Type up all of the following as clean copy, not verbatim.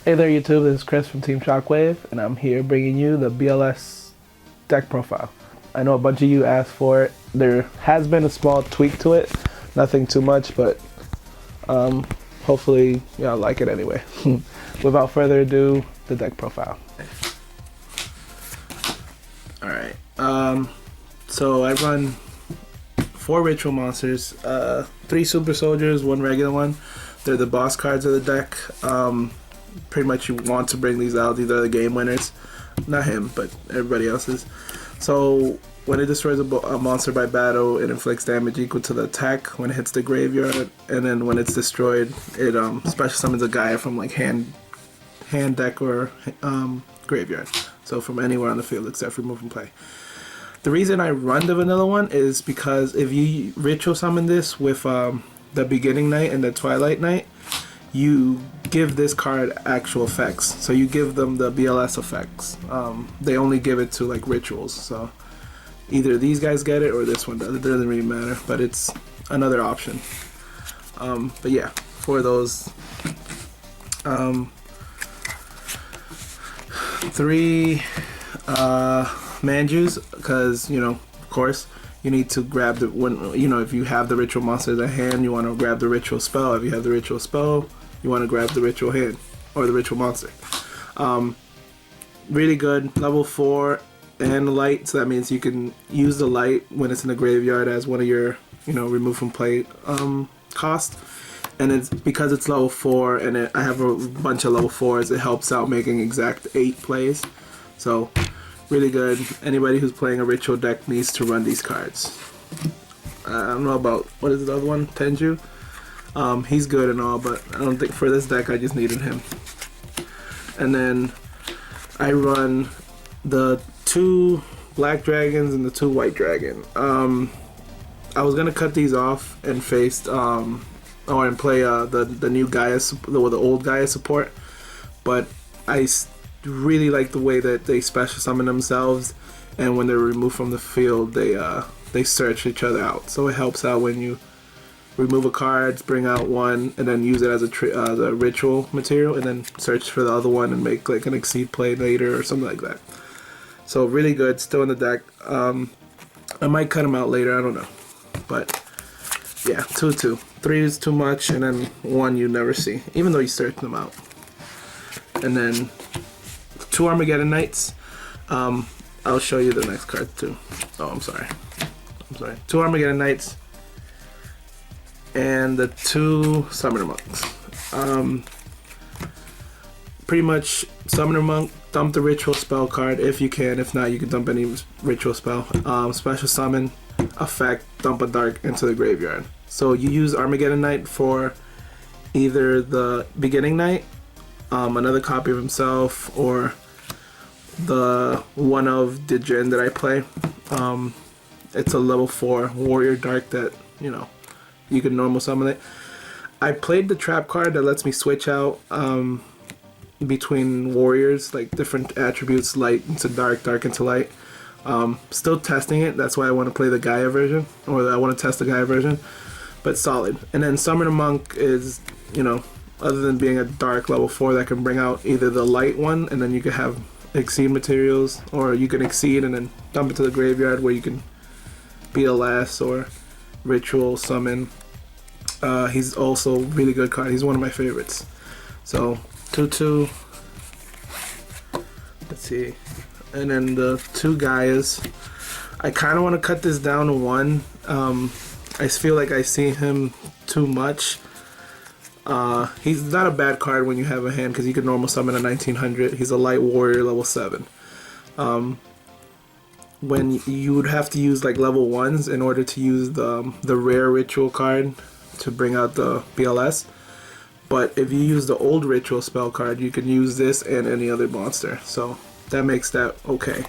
Hey there YouTube, this is Chris from Team Shockwave, and I'm here bringing you the BLS deck profile. I know a bunch of you asked for it. There has been a small tweak to it, nothing too much, but hopefully y'all like it anyway. Without further ado, the deck profile. Alright, so I run 4 ritual monsters, 3 super soldiers, 1 regular one. They're the boss cards of the deck. Pretty much you want to bring these out. These are the game winners. Not him, but everybody else's. So when it destroys a monster by battle, it inflicts damage equal to the attack when it hits the graveyard, and then when it's destroyed, it special summons a guy from like hand deck or graveyard. So from anywhere on the field except remove from play. The reason I run the vanilla one is because if you ritual summon this with the beginning night and the twilight night, you give this card actual effects. So you give them the BLS effects. They only give it to like rituals. So either these guys get it or this one does. It doesn't really matter, but it's another option. But yeah, for those 3 Manjus, because of course you need to grab the if you have the ritual monsters at hand, you want to grab the ritual spell. If you have the ritual spell, you want to grab the ritual hand or the ritual monster. Really good, level 4 and light, so that means you can use the light when it's in the graveyard as one of your remove from play cost. And it's because it's level 4 and I have a bunch of level 4s, it helps out making exact 8 plays. So really good. Anybody who's playing a ritual deck needs to run these cards. I don't know about, what is the other one? Tenju? He's good and all, but I don't think for this deck I just needed him. And then I run the 2 black dragons and the 2 white dragon. I was gonna cut these off and face and play the new Gaia, the old Gaia support, but I really like the way that they special summon themselves, and when they're removed from the field, they search each other out. So it helps out when you remove a card, bring out one, and then use it as a ritual material, and then search for the other one and make like an exceed play later or something like that. So really good, still in the deck. I might cut them out later, I don't know. But yeah, 2/2. 3 is too much, and then 1 you never see, even though you search them out. And then 2 Armageddon Knights. I'll show you the next card too. Oh, I'm sorry. 2 Armageddon Knights and the 2 Summoner Monks. Pretty much Summoner Monk, dump the ritual spell card if you can. If not, you can dump any ritual spell. Special summon, effect, dump a dark into the graveyard. So you use Armageddon Knight for either the beginning night, another copy of himself, or the one of Dijin that I play. It's a level 4 warrior dark that you can normal summon it. I played the trap card that lets me switch out between warriors, like different attributes, light into dark, dark into light. Still testing it, that's why I want to play the Gaia version, or I want to test the Gaia version, but solid. And then Summoner Monk is, other than being a dark level 4 that can bring out either the light one, and then you can have exceed materials, or you can exceed and then dump it to the graveyard where you can BLS or ritual summon. He's also a really good card. He's one of my favorites. So 2/2. Let's see. And then the 2 Gaias. I kind of want to cut this down to 1. I feel like I see him too much. He's not a bad card when you have a hand because you can normal summon a 1900. He's a light warrior level 7. When you would have to use like level 1s in order to use the rare ritual card to bring out the BLS. But if you use the old ritual spell card, you can use this and any other monster. So that makes that okay.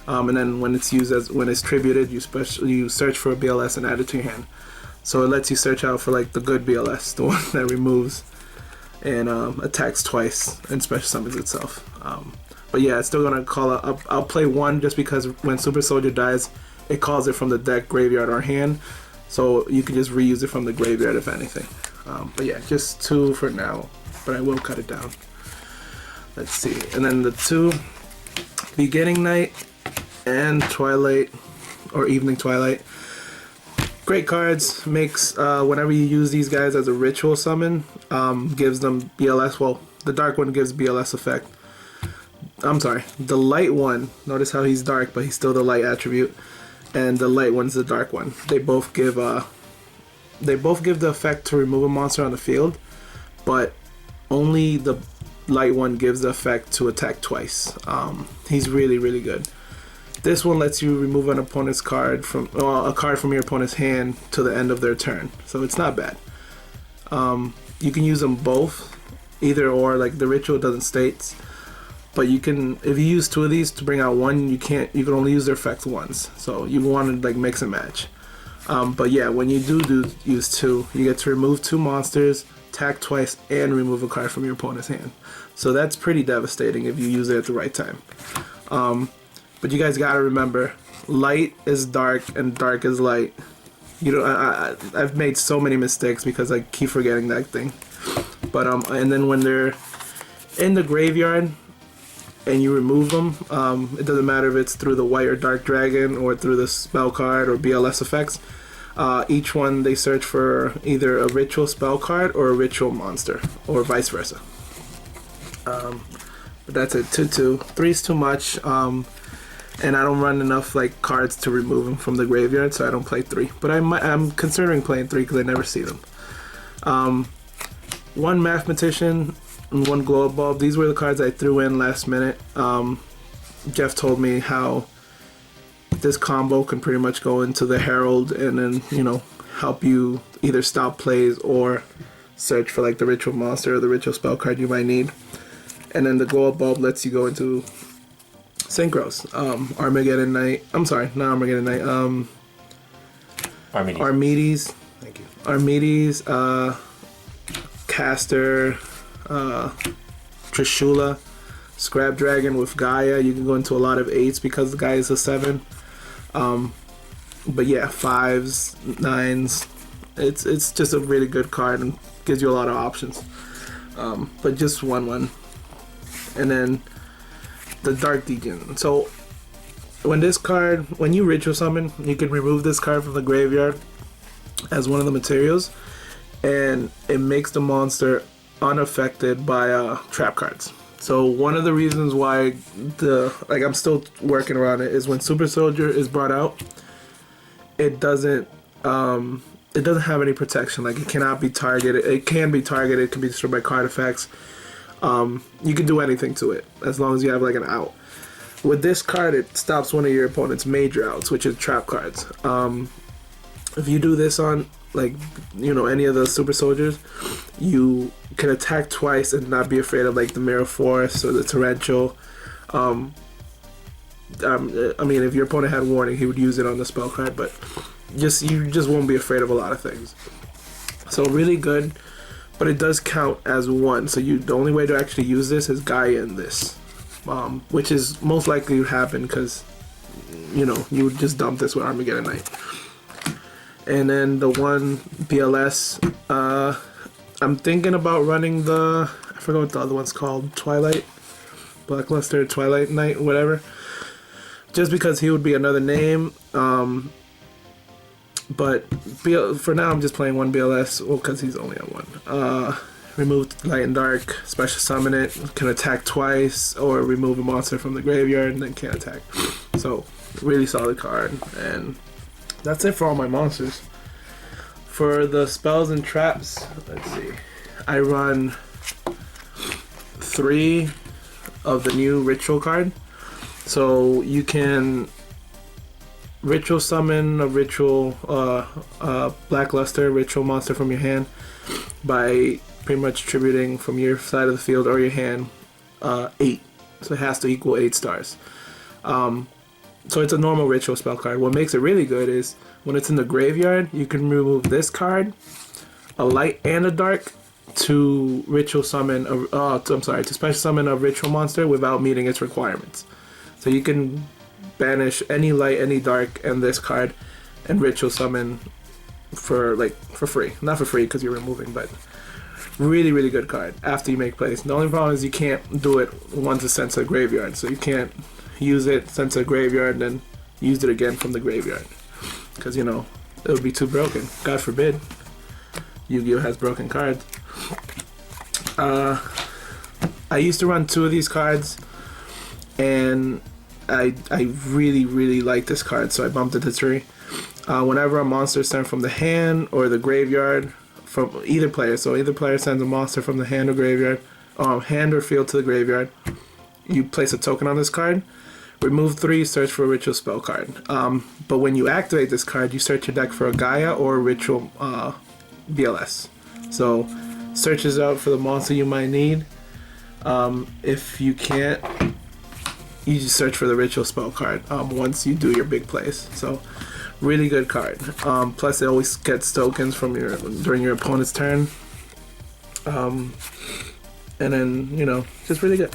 And then when it's when it's tributed, you search for a BLS and add it to your hand. So it lets you search out for like the good BLS, the one that removes and attacks twice and special summons itself. But yeah, it's still gonna call out. I'll play 1 just because when Super Soldier dies, it calls it from the deck, graveyard, or hand. So you can just reuse it from the graveyard if anything. But yeah, just 2 for now. But I will cut it down. Let's see. And then the 2 Beginning Night and Twilight or Evening Twilight. Great cards. Makes whenever you use these guys as a ritual summon, gives them BLS. Well, the dark one gives BLS effect. I'm sorry, the light one. Notice how he's dark, but he's still the light attribute, and the light one's the dark one. They both give the effect to remove a monster on the field, but only the light one gives the effect to attack twice. He's really, really good. This one lets you remove an opponent's card from a card from your opponent's hand to the end of their turn, so it's not bad. You can use them both, either or. Like the ritual doesn't state, but you can, if you use 2 of these to bring out one, you can only use their effect once. So you want to like mix and match. But yeah, when you do use 2, you get to remove 2 monsters, attack twice, and remove a card from your opponent's hand. So that's pretty devastating if you use it at the right time. But you guys gotta remember, light is dark and dark is light. You know, I've made so many mistakes because I keep forgetting that thing. But and then when they're in the graveyard and you remove them, it doesn't matter if it's through the white or dark dragon or through the spell card or BLS effects. Each one they search for either a ritual spell card or a ritual monster, or vice versa. But that's it. 2/2. 3's too much. And I don't run enough like cards to remove them from the graveyard, so I don't play 3. But I'm considering playing 3 because I never see them. 1 Mathematician and 1 Glow Up Bulb. These were the cards I threw in last minute. Jeff told me how this combo can pretty much go into the Herald and then, you know, help you either stop plays or search for like the ritual monster or the ritual spell card you might need. And then the Glow Up Bulb lets you go into Synchros, Armageddon Knight. I'm sorry, not Armageddon Knight. Armides. Thank you. Armides, Caster, Trishula, Scrap Dragon with Gaia. You can go into a lot of 8s because the guy is a 7. But yeah, 5s, 9s. It's just a really good card and gives you a lot of options. But just one. And then the Dark Deacon. So when you ritual summon, you can remove this card from the graveyard as one of the materials, and it makes the monster unaffected by trap cards. So one of the reasons why I'm still working around it is when Super Soldier is brought out, it doesn't have any protection. Like it cannot be targeted. It can be targeted. It can be destroyed by card effects. You can do anything to it as long as you have like an out. With this card, it stops one of your opponent's major outs, which is trap cards. If you do this on like, you know, any of the Super Soldiers, you can attack twice and not be afraid of like the Mirror Force or the Torrential. I mean, if your opponent had warning, he would use it on the spell card, but you just won't be afraid of a lot of things. So really good. But it does count as 1, so the only way to actually use this is Gaia in this, which is most likely to happen because, you know, you would just dump this with Armageddon Knight. And then the 1 BLS, I'm thinking about running I forgot what the other one's called, Twilight, Blackluster, Twilight Knight, whatever, just because he would be another name. But for now, I'm just playing 1 BLS, well, because he's only at 1. Remove Light and Dark, special summon it, can attack twice, or remove a monster from the graveyard and then can't attack. So, really solid card. And that's it for all my monsters. For the spells and traps, let's see. I run 3 of the new Ritual card. So, you can ritual summon a ritual Blackluster ritual monster from your hand by pretty much attributing from your side of the field or your hand 8. So it has to equal 8 stars. So it's a normal ritual spell card. What makes it really good is when it's in the graveyard, you can remove this card, a light and a dark, to ritual summon to special summon a ritual monster without meeting its requirements. So you can banish any light, any dark, and this card, and ritual summon for free. Not for free because you're removing, but Really, really good card after you make plays. The only problem is you can't do it once it's sent to the graveyard. So you can't use it, sent to the graveyard, and then use it again from the graveyard. Because, you know, it would be too broken. God forbid. Yu-Gi-Oh! Has broken cards. I used to run 2 of these cards, and I really, really like this card, so I bumped it to 3. Whenever a monster is sent from the hand or the graveyard, from either player, so either player sends a monster from the hand or graveyard, hand or field to the graveyard, you place a token on this card, remove 3, search for a ritual spell card. But when you activate this card, you search your deck for a Gaia or a ritual BLS. So searches out for the monster you might need. If you can't, you just search for the ritual spell card once you do your big plays. So really good card. Plus it always gets tokens from during your opponent's turn. And then, you know, just really good.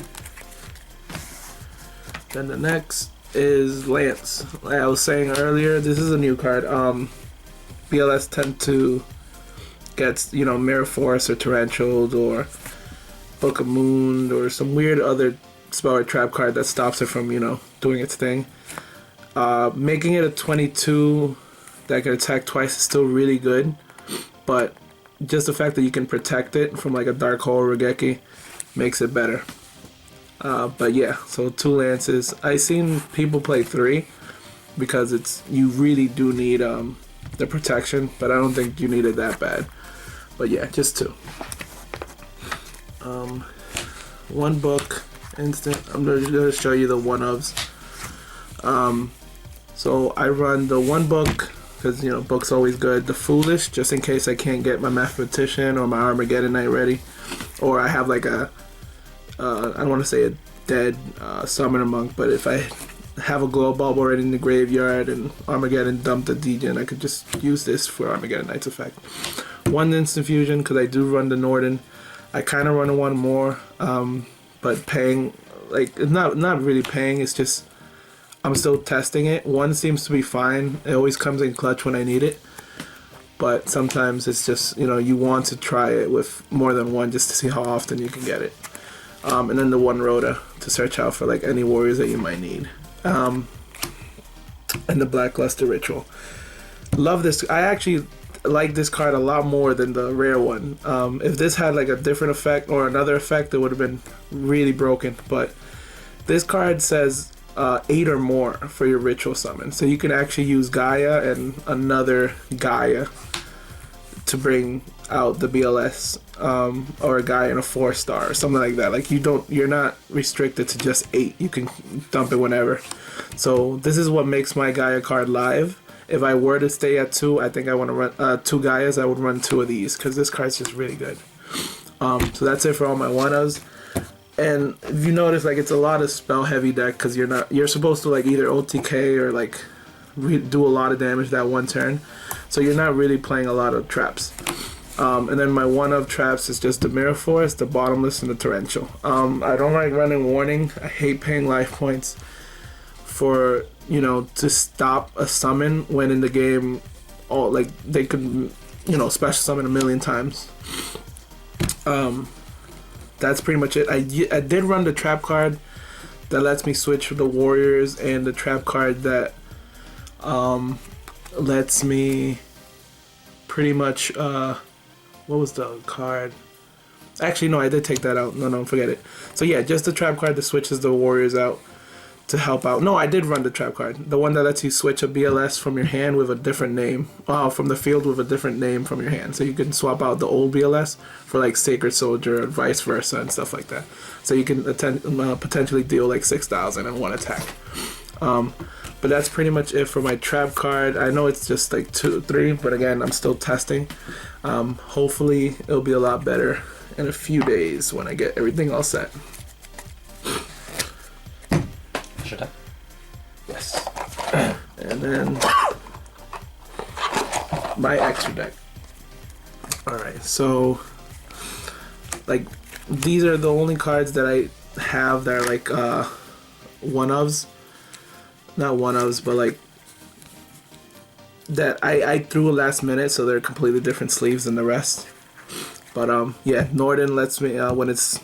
Then the next is Lance. Like I was saying earlier, this is a new card. BLS tend to get, you know, Mirror Force or Torrential or Book of Moon or some weird other spell or trap card that stops it from, you know, doing its thing. Making it a 22 that can attack twice is still really good, but just the fact that you can protect it from like a Dark Hole or Regeki makes it better. But yeah, so 2 lances. I've seen people play 3 because you really do need the protection, but I don't think you need it that bad. But yeah, just 2. 1 book instant. I'm gonna show you the one-ofs. So I run the 1 book because, you know, book's always good. The Foolish, just in case I can't get my Mathematician or my Armageddon Knight ready, or I have like I don't want to say a dead Summoner Monk, but if I have a Glow Bulb already in the graveyard and Armageddon dumped the Degen, I could just use this for Armageddon Knight's effect. 1 Instant Fusion because I do run the Norden. I kind of run 1 more, but paying, like, it's not really paying, it's just I'm still testing it. 1 seems to be fine. It always comes in clutch when I need it. But sometimes it's just, you know, you want to try it with more than 1 just to see how often you can get it. And then the 1 Rhoda to search out for like any warriors that you might need. And the Blackluster Ritual. Love this. I actually like this card a lot more than the rare one. If this had like a different effect or another effect, it would have been really broken. But this card says 8 or more for your ritual summon. So you can actually use Gaia and another Gaia to bring out the BLS, or a Gaia in a 4-star or something like that. Like you're not restricted to just 8. You can dump it whenever. So this is what makes my Gaia card live. If I were to stay at 2, I think I want to run 2 Gaias. I would run 2 of these because this card's just really good. So that's it for all my one-ofs. And if you notice, like, it's a lot of spell heavy deck because you're supposed to like either OTK or like do a lot of damage that 1 turn, so you're not really playing a lot of traps. And then my one-of traps is just the Mirror Force, the Bottomless, and the Torrential. I don't like running Warning. I hate paying life points for, you know, to stop a summon when in the game, like they could, you know, special summon a million times. That's pretty much it. I did run the trap card that lets me switch the warriors, and the trap card that lets me pretty much what was the card? Actually, no, I did take that out. No, forget it. So yeah, just the trap card that switches the warriors out to help out. No, I did run the trap card. The one that lets you switch a BLS from your hand with a different name. From the field with a different name from your hand. So you can swap out the old BLS for like Sacred Soldier or vice versa and stuff like that. So you can potentially deal like 6,000 in 1 attack. But that's pretty much it for my trap card. I know it's just like 2, 3, but again, I'm still testing. Hopefully it'll be a lot better in a few days when I get everything all set. Should I? Yes. And then my extra deck. Alright, so like these are the only cards that I have that are like one-ofs. Not one-ofs, but like that I threw last minute, so they're completely different sleeves than the rest. But yeah, Norden lets me when it's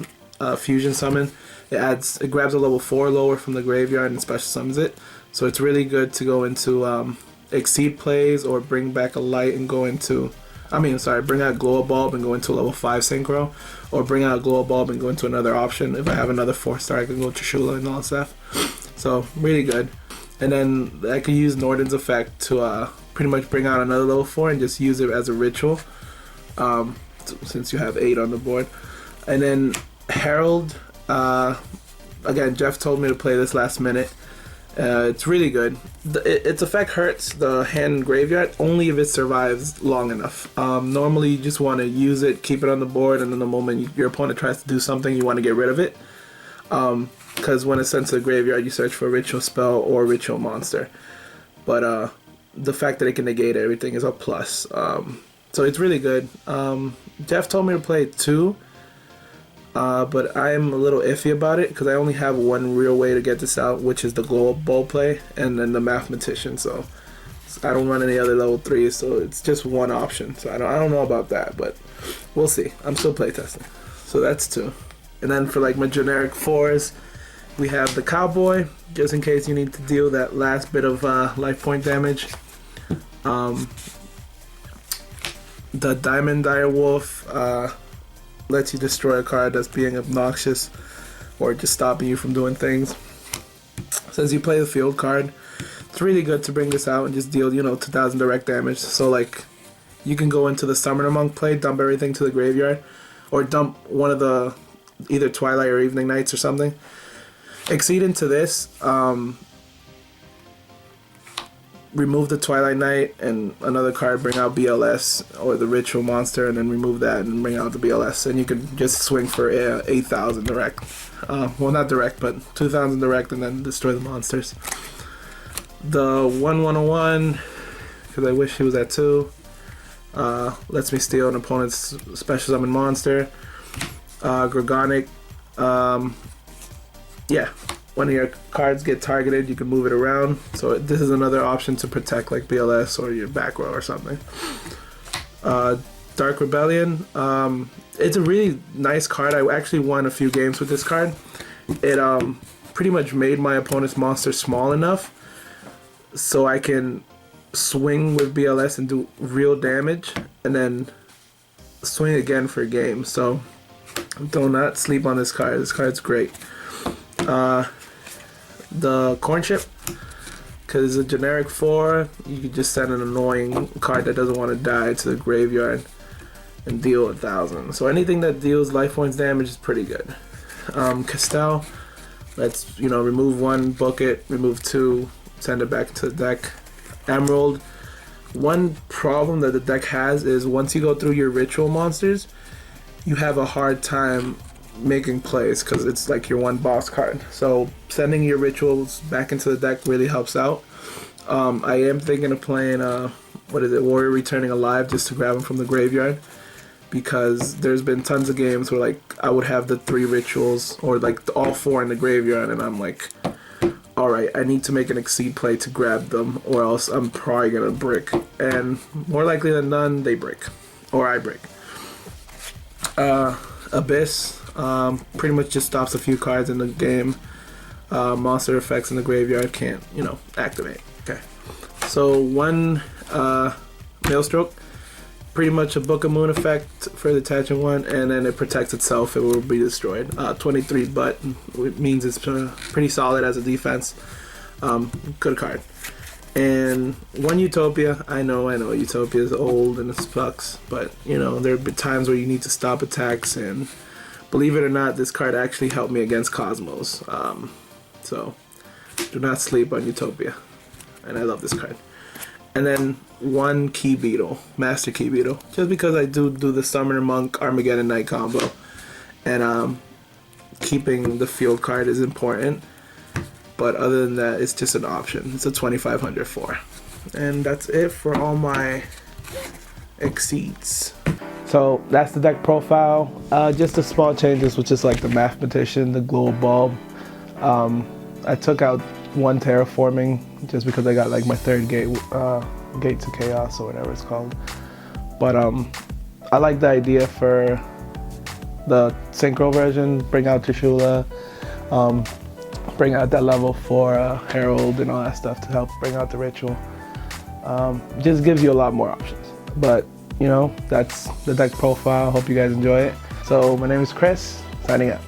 fusion summon, it grabs a level 4 lower from the graveyard and special summons it. So it's really good to go into Exceed plays or bring back a light and go into. Bring out Glow Bulb and go into level 5 Synchro, or bring out Glow Bulb and go into another option. If I have another 4-star, I can go Trishula and all that stuff. So really good. And then I could use Norden's effect to pretty much bring out another level 4 and just use it as a ritual, since you have 8 on the board. And then Herald, again, Jeff told me to play this last minute. It's really good. Its effect hurts the hand and graveyard only if it survives long enough. Normally you just want to use it, keep it on the board, and then the moment your opponent tries to do something, you want to get rid of it. Because when it's sent to the graveyard, you search for a ritual spell or ritual monster. But the fact that it can negate everything is a plus. So it's really good. Jeff told me to play it too. But I'm a little iffy about it because I only have one real way to get this out, which is the Glow Bulb play and then the Mathematician. So I don't run any other level 3s, so it's just one option. So I don't know about that, but we'll see. I'm still playtesting. So that's 2. And then for like my generic 4s, we have the Cowboy, just in case you need to deal that last bit of life point damage. The Diamond Direwolf lets you destroy a card that's being obnoxious or just stopping you from doing things. Since you play the field card, it's really good to bring this out and just deal 2,000 direct damage. So like you can go into the Summoner Monk play, dump everything to the graveyard, or dump one of the either Twilight or Evening Nights or something. Exceed into this, remove the Twilight Knight and another card, bring out BLS or the Ritual Monster, and then remove that and bring out the BLS, and you can just swing for 8,000 direct. Well, not direct, but 2,000 direct, and then destroy the monsters. The 1/101, because I wish he was at 2, lets me steal an opponent's special summon monster. Gorgonic, yeah. When your cards get targeted, you can move it around. So this is another option to protect like BLS or your back row or something. Dark Rebellion. It's a really nice card. I actually won a few games with this card. It pretty much made my opponent's monster small enough so I can swing with BLS and do real damage and then swing again for a game. So do not sleep on this card. This card's great. The Corn Chip, because it's a generic 4, you can just send an annoying card that doesn't want to die to the graveyard and deal 1,000. So anything that deals life points damage is pretty good. Castell, let's remove 1, book it, remove 2, send it back to the deck. Emerald, one problem that the deck has is once you go through your ritual monsters, you have a hard time making plays because it's like your one boss card. So sending your rituals back into the deck really helps out. I am thinking of playing Warrior Returning Alive just to grab them from the graveyard, because there's been tons of games where like I would have the 3 rituals or like all 4 in the graveyard and I'm like, alright, I need to make an Exceed play to grab them or else I'm probably gonna brick, and more likely than none they break or I break. Abyss pretty much just stops a few cards in the game. Monster effects in the graveyard can't, activate. Okay. So 1 Maelstroke, pretty much a Book of Moon effect for the attaching 1, and then it protects itself, it will be destroyed. 23 but it means it's pretty solid as a defense. Good card. And 1 Utopia, I know Utopia is old and it sucks, but there have been times where you need to stop attacks, and believe it or not, this card actually helped me against Cosmos. So do not sleep on Utopia, and I love this card. And then 1 Key Beetle, Master Key Beetle, just because I do the Summoner Monk Armageddon Knight combo, and keeping the field card is important. But other than that, it's just an option. It's a 2,500 4. And that's it for all my Exceeds. So that's the deck profile. Just the small changes, which is like the Mathematician, the Glow Bulb. I took out 1 Terraforming just because I got like my 3rd gate to Chaos or whatever it's called. But I like the idea for the synchro version, bring out Trishula, bring out that level 4 Herald and all that stuff to help bring out the ritual. Just gives you a lot more options. But, you know, that's the deck profile. Hope you guys enjoy it. So my name is Chris, signing out.